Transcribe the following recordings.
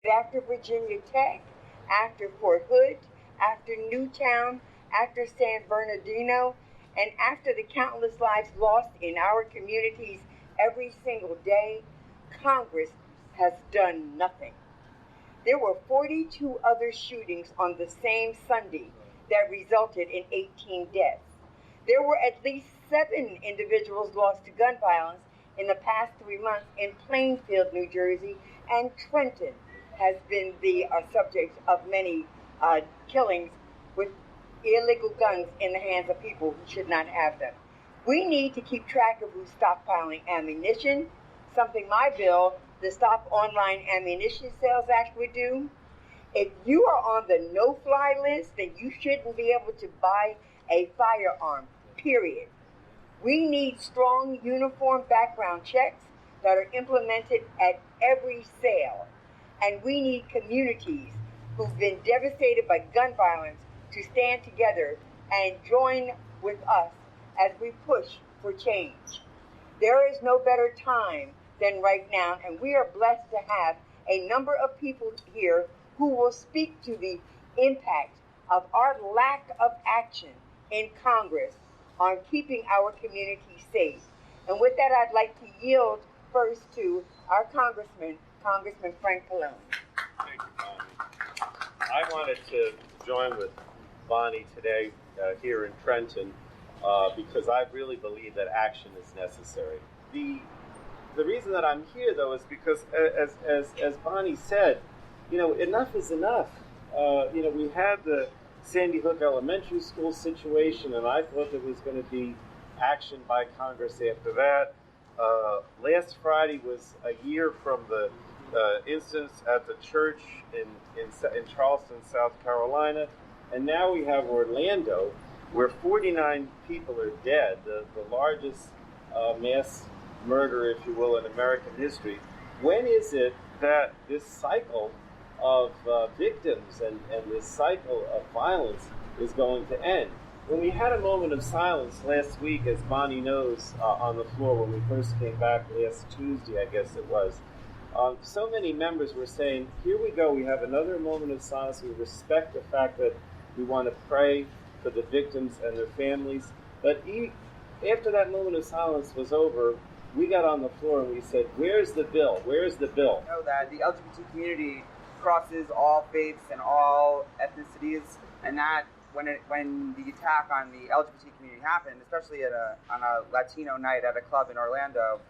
After Virginia Tech, after Fort Hood, after Newtown, after San Bernardino, and after the countless lives lost in our communities every single day, Congress has done nothing. There were 42 other shootings on the same Sunday that resulted in 18 deaths. There were at least 7 individuals lost to gun violence in the past 3 months in Plainfield, New Jersey, and Trenton has been the subject of many killings with illegal guns in the hands of people who should not have them. We need to keep track of who's stockpiling ammunition, something my bill, the Stop Online Ammunition Sales Act, would do. If you are on the no-fly list, then you shouldn't be able to buy a firearm, period. We need strong uniform background checks that are implemented at every sale. And we need communities who've been devastated by gun violence to stand together and join with us as we push for change. There is no better time than right now, and we are blessed to have a number of people here who will speak to the impact of our lack of action in Congress on keeping our community safe. And with that, I'd like to yield first to our Congressman Frank Pallone. Thank you, Bonnie. I wanted to join with Bonnie today here in Trenton because I really believe that action is necessary. The reason that I'm here, though, is because, as Bonnie said, enough is enough. We had the Sandy Hook Elementary School situation, and I thought there was going to be action by Congress after that. Last Friday was a year from the incidents at the church in Charleston, South Carolina, and now we have Orlando, where 49 people are dead, the largest mass murder, if you will, in American history. When is it that this cycle of victims and this cycle of violence is going to end? When we had a moment of silence last week, as Bonnie knows, on the floor when we first came back last Tuesday, I guess it was, so many members were saying, here we go, we have another moment of silence. We respect the fact that we want to pray for the victims and their families. But after that moment of silence was over, we got on the floor and we said, where's the bill? Where's the bill? Know that the LGBT community crosses all faiths and all ethnicities, and that when the attack on the LGBT community happened, especially on a Latino night at a club in Orlando,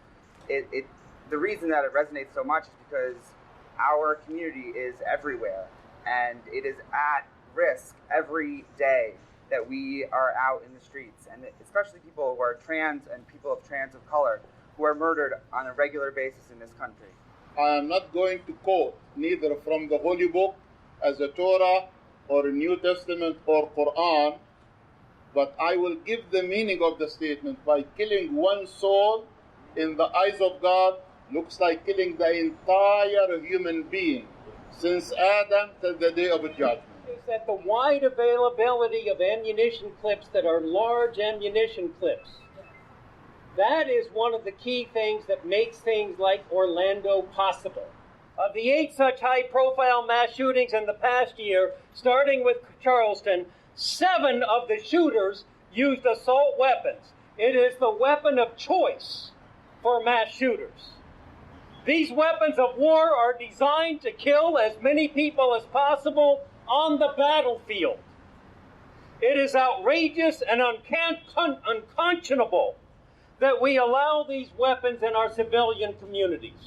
the reason that it resonates so much is because our community is everywhere, and it is at risk every day that we are out in the streets, and especially people who are trans and people of trans of color who are murdered on a regular basis in this country. I am not going to quote neither from the Holy Book as a Torah or a New Testament or Quran, but I will give the meaning of the statement. By killing one soul in the eyes of God looks like killing the entire human being since Adam till the day of judgment. Is that the wide availability of ammunition clips that are large ammunition clips. That is one of the key things that makes things like Orlando possible. Of the 8 such high-profile mass shootings in the past year, starting with Charleston, 7 of the shooters used assault weapons. It is the weapon of choice for mass shooters. These weapons of war are designed to kill as many people as possible on the battlefield. It is outrageous and unconscionable that we allow these weapons in our civilian communities.